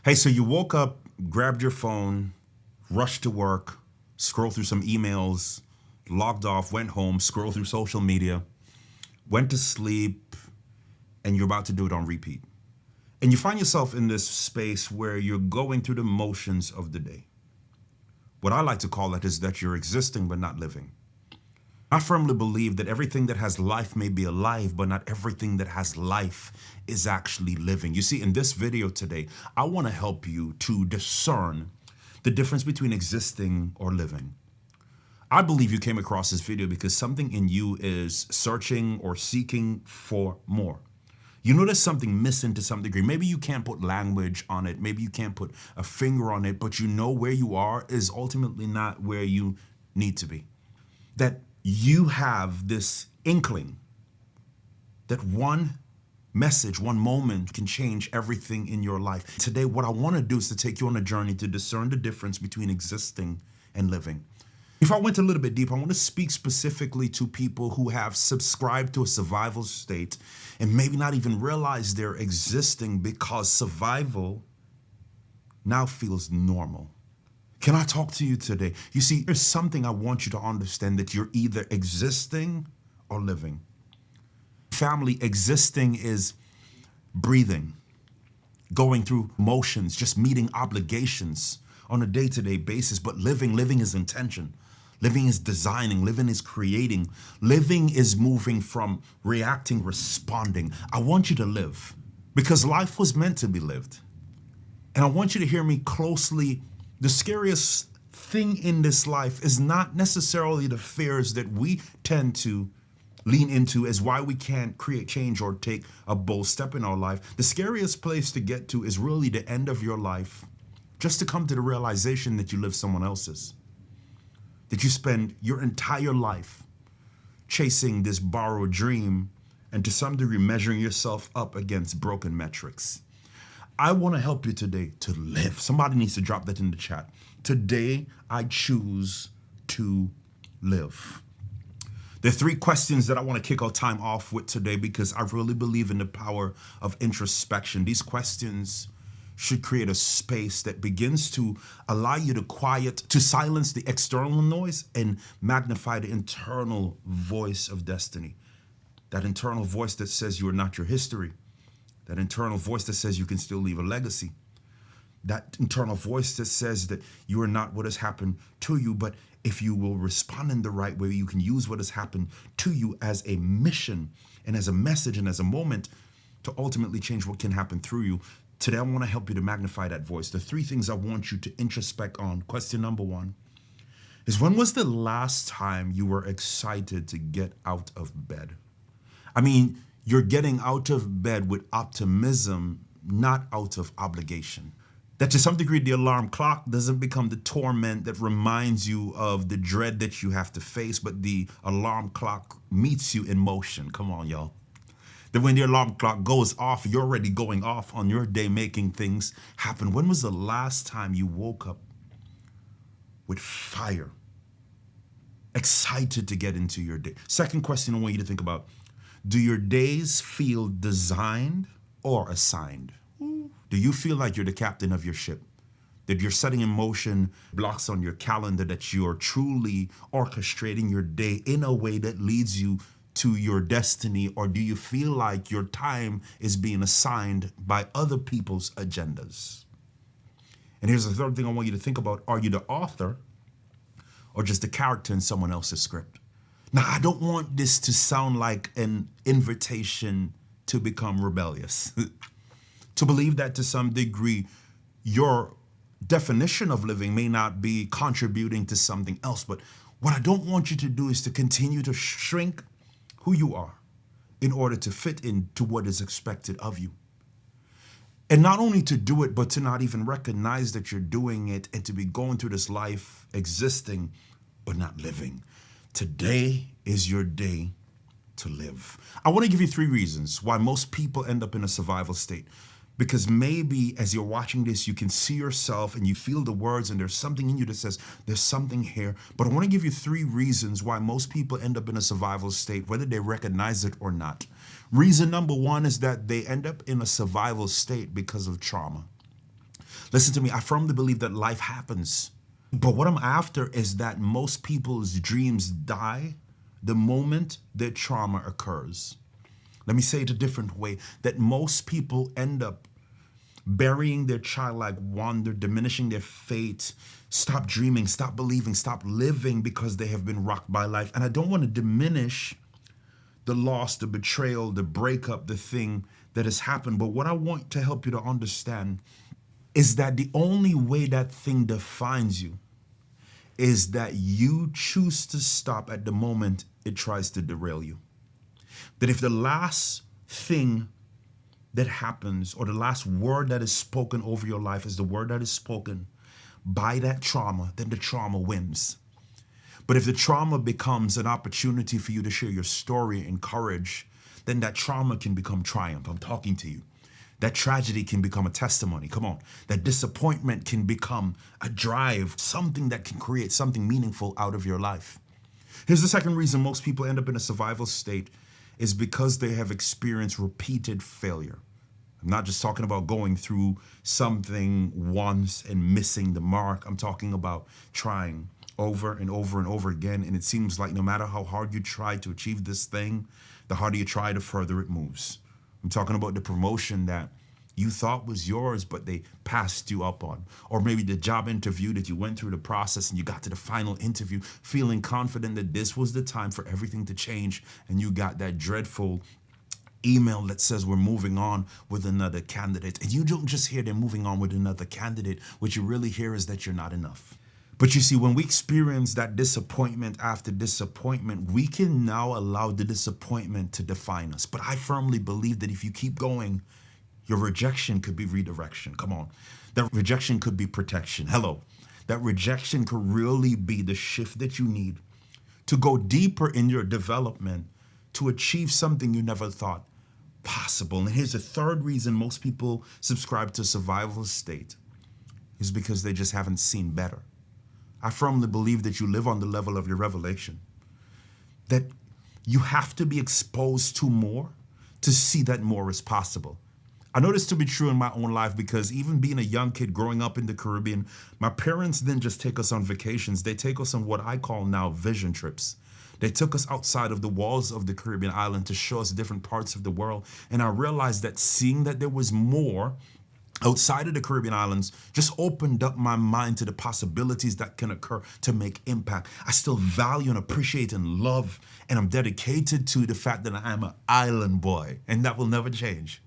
Hey, so you woke up, grabbed your phone, rushed to work, scrolled through some emails, logged off, went home, scrolled through social media, went to sleep, and you're about to do it on repeat. And you find yourself in this space where you're going through the motions of the day. What I like to call it is that you're existing but not living. I firmly believe that everything that has life may be alive, but not everything that has life is actually living. You see, in this video today, I want to help you to discern the difference between existing or living. I believe you came across this video because something in you is searching or seeking for more. You know there's something missing to some degree. Maybe you can't put language on it. Maybe you can't put a finger on it, but you know where you are is ultimately not where you need to be. That you have this inkling that one message, one moment can change everything in your life. Today, what I want to do is to take you on a journey to discern the difference between existing and living. If I went a little bit deeper, I want to speak specifically to people who have subscribed to a survival state and maybe not even realize they're existing because survival now feels normal. Can I talk to you today? You see, there's something I want you to understand, that you're either existing or living. Family, existing is breathing, going through motions, just meeting obligations on a day-to-day basis. But living is intention. Living is designing. Living is creating. Living is moving from reacting, responding. I want you to live because life was meant to be lived. And I want you to hear me closely. The scariest thing in this life is not necessarily the fears that we tend to lean into as why we can't create change or take a bold step in our life. The scariest place to get to is really the end of your life, just to come to the realization that you live someone else's, that you spend your entire life chasing this borrowed dream and to some degree measuring yourself up against broken metrics. I want to help you today to live. Somebody needs to drop that in the chat. Today, I choose to live. There are three questions that I want to kick our time off with today because I really believe in the power of introspection. These questions should create a space that begins to allow you to silence the external noise and magnify the internal voice of destiny. That internal voice that says you are not your history. That internal voice that says you can still leave a legacy. That internal voice that says that you are not what has happened to you, but if you will respond in the right way, you can use what has happened to you as a mission and as a message and as a moment to ultimately change what can happen through you. Today, I want to help you to magnify that voice. The three things I want you to introspect on. Question number one is, when was the last time you were excited to get out of bed? I mean, you're getting out of bed with optimism, not out of obligation. That to some degree, the alarm clock doesn't become the torment that reminds you of the dread that you have to face, but the alarm clock meets you in motion. Come on, y'all. That when the alarm clock goes off, you're already going off on your day, making things happen. When was the last time you woke up with fire, excited to get into your day? Second question I want you to think about. Do your days feel designed or assigned? Do you feel like you're the captain of your ship? That you're setting in motion blocks on your calendar, that you're truly orchestrating your day in a way that leads you to your destiny? Or do you feel like your time is being assigned by other people's agendas? And here's the third thing I want you to think about. Are you the author or just a character in someone else's script? Now, I don't want this to sound like an invitation to become rebellious, to believe that to some degree your definition of living may not be contributing to something else. But what I don't want you to do is to continue to shrink who you are in order to fit into what is expected of you. And not only to do it, but to not even recognize that you're doing it and to be going through this life existing but not living. Today is your day to live. I want to give you three reasons why most people end up in a survival state. Because maybe as you're watching this, you can see yourself and you feel the words and there's something in you that says, there's something here. But I want to give you three reasons why most people end up in a survival state, whether they recognize it or not. Reason number one is that they end up in a survival state because of trauma. Listen to me, I firmly believe that life happens. But what I'm after is that most people's dreams die the moment their trauma occurs. Let me say it a different way, that most people end up burying their childlike wonder, diminishing their fate, stop dreaming, stop believing, stop living because they have been rocked by life. And I don't want to diminish the loss, the betrayal, the breakup, the thing that has happened. But what I want to help you to understand is that the only way that thing defines you is that you choose to stop at the moment it tries to derail you. That if the last thing that happens or the last word that is spoken over your life is the word that is spoken by that trauma, then the trauma wins. But if the trauma becomes an opportunity for you to share your story and courage, then that trauma can become triumph. I'm talking to you. That tragedy can become a testimony. Come on. That disappointment can become a drive, something that can create something meaningful out of your life. Here's the second reason most people end up in a survival state is because they have experienced repeated failure. I'm not just talking about going through something once and missing the mark. I'm talking about trying over and over and over again. And it seems like no matter how hard you try to achieve this thing, the harder you try, the further it moves. I'm talking about the promotion that you thought was yours, but they passed you up on. Or maybe the job interview that you went through the process and you got to the final interview feeling confident that this was the time for everything to change. And you got that dreadful email that says we're moving on with another candidate. And you don't just hear they're moving on with another candidate. What you really hear is that you're not enough. But you see, when we experience that disappointment after disappointment, we can now allow the disappointment to define us. But I firmly believe that if you keep going, your rejection could be redirection. Come on. That rejection could be protection. Hello. That rejection could really be the shift that you need to go deeper in your development to achieve something you never thought possible. And here's the third reason most people subscribe to survival state is because they just haven't seen better. I firmly believe that you live on the level of your revelation, that you have to be exposed to more to see that more is possible. I know this to be true in my own life because even being a young kid growing up in the Caribbean, my parents didn't just take us on vacations. They take us on what I call now vision trips. They took us outside of the walls of the Caribbean island to show us different parts of the world. And I realized that seeing that there was more outside of the Caribbean islands just opened up my mind to the possibilities that can occur to make impact. I still value and appreciate and love, and I'm dedicated to the fact that I'm an island boy, and that will never change.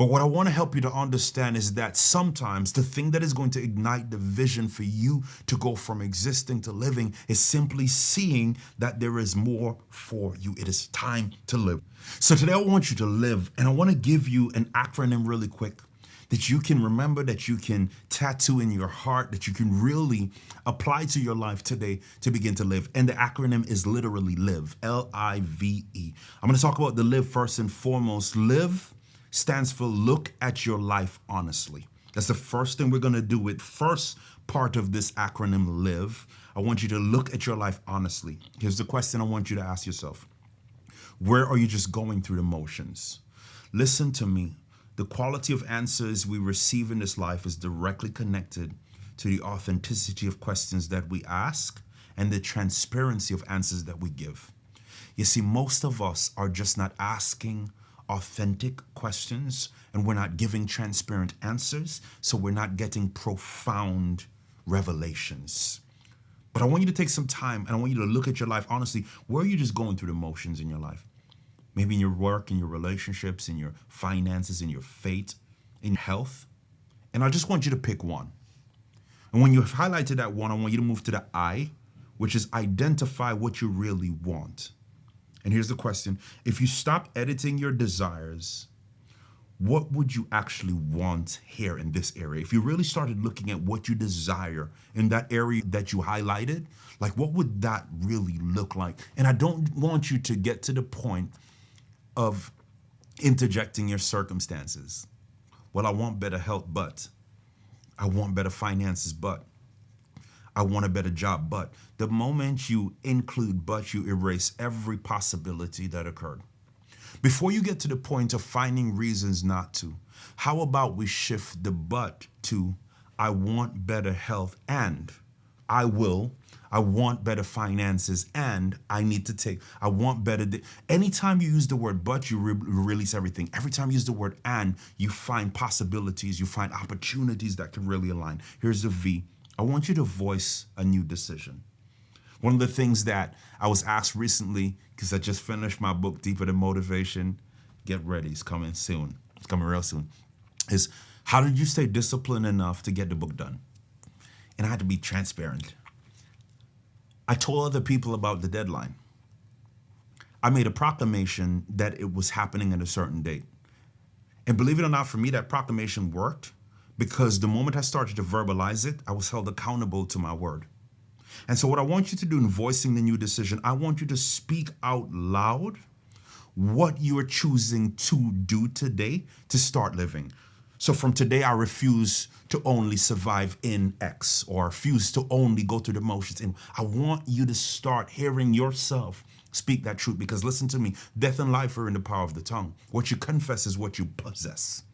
But what I want to help you to understand is that sometimes the thing that is going to ignite the vision for you to go from existing to living is simply seeing that there is more for you. It is time to live. So today I want you to live, and I want to give you an acronym really quick that you can remember, that you can tattoo in your heart, that you can really apply to your life today to begin to live. And the acronym is literally LIVE, L-I-V-E. I'm going to talk about the LIVE first and foremost. LIVE stands for look at your life honestly. That's the first thing we're going to do with first part of this acronym LIVE. I want you to look at your life honestly. Here's the question I want you to ask yourself. Where are you just going through the motions? Listen to me. The quality of answers we receive in this life is directly connected to the authenticity of questions that we ask and the transparency of answers that we give. You see, most of us are just not asking authentic questions, and we're not giving transparent answers, so we're not getting profound revelations. But I want you to take some time and I want you to look at your life honestly. Where are you just going through the motions in your life? Maybe in your work, in your relationships, in your finances, in your fate, in health. And I just want you to pick one. And when you've highlighted that one, I want you to move to the I, which is identify what you really want. And here's the question. If you stop editing your desires, what would you actually want here in this area? If you really started looking at what you desire in that area that you highlighted, like what would that really look like? And I don't want you to get to the point of interjecting your circumstances. Well, I want better health, but I want better finances, but I want a better job. But the moment you include but, you erase every possibility that occurred. Before you get to the point of finding reasons not to, how about we shift the but to I want better health, and I will. I want better finances, and I want better. Anytime you use the word but, you release everything. Every time you use the word and, you find possibilities, you find opportunities that can really align. Here's the V. I want you to voice a new decision. One of the things that I was asked recently, because I just finished my book, Deeper Than Motivation, get ready, it's coming soon. It's coming real soon. Is how did you stay disciplined enough to get the book done? And I had to be transparent. I told other people about the deadline. I made a proclamation that it was happening at a certain date. And believe it or not, for me, that proclamation worked because the moment I started to verbalize it, I was held accountable to my word. And so what I want you to do in voicing the new decision, I want you to speak out loud what you are choosing to do today to start living. So from today, I refuse to only survive in X, or refuse to only go through the motions. And I want you to start hearing yourself speak that truth, because listen to me, death and life are in the power of the tongue. What you confess is what you possess.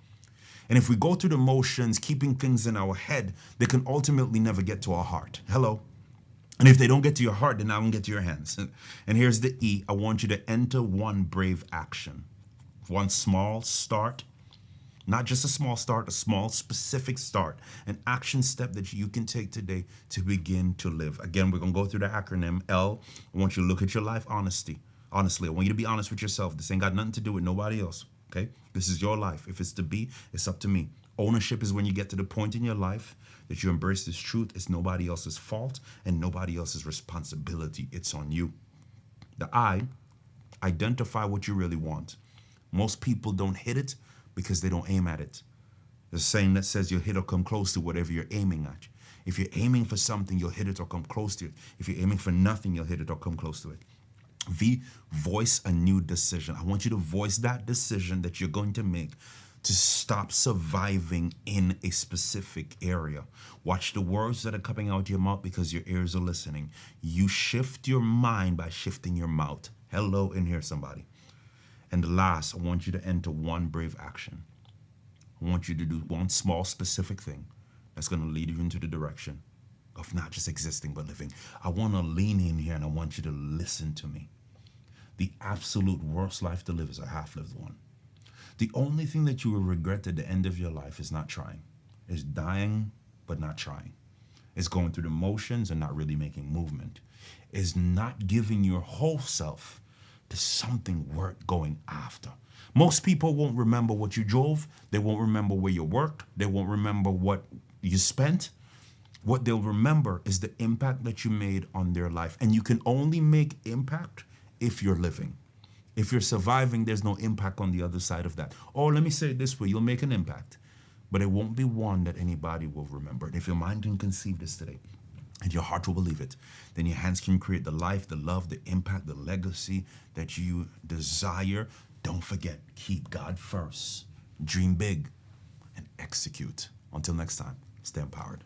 And if we go through the motions, keeping things in our head, they can ultimately never get to our heart. Hello? And if they don't get to your heart, then I won't get to your hands. And here's the E. I want you to enter one brave action. One small start. Not just a small start, a small specific start. An action step that you can take today to begin to live. Again, we're going to go through the acronym. L, I want you to look at your life honestly. Honestly, I want you to be honest with yourself. This ain't got nothing to do with nobody else. Okay? This is your life. If it's to be, it's up to me. Ownership is when you get to the point in your life that you embrace this truth. It's nobody else's fault and nobody else's responsibility. It's on you. The I, identify what you really want. Most people don't hit it because they don't aim at it. The saying that says you'll hit or come close to whatever you're aiming at. If you're aiming for something, you'll hit it or come close to it. If you're aiming for nothing, you'll hit it or come close to it. V, voice a new decision. I want you to voice that decision that you're going to make to stop surviving in a specific area. Watch the words that are coming out of your mouth because your ears are listening. You shift your mind by shifting your mouth. Hello in here, somebody. And the last, I want you to enter one brave action. I want you to do one small specific thing that's going to lead you into the direction of not just existing, but living. I want to lean in here and I want you to listen to me. The absolute worst life to live is a half-lived one. The only thing that you will regret at the end of your life is not trying. Is dying, but not trying. Is going through the motions and not really making movement. Is not giving your whole self to something worth going after. Most people won't remember what you drove. They won't remember where you worked. They won't remember what you spent. What they'll remember is the impact that you made on their life. And you can only make impact if you're living. If you're surviving, there's no impact on the other side of that. Or let me say it this way, you'll make an impact, but it won't be one that anybody will remember. And if your mind can conceive this today, and your heart will believe it, then your hands can create the life, the love, the impact, the legacy that you desire. Don't forget, keep God first, dream big, and execute. Until next time, stay empowered.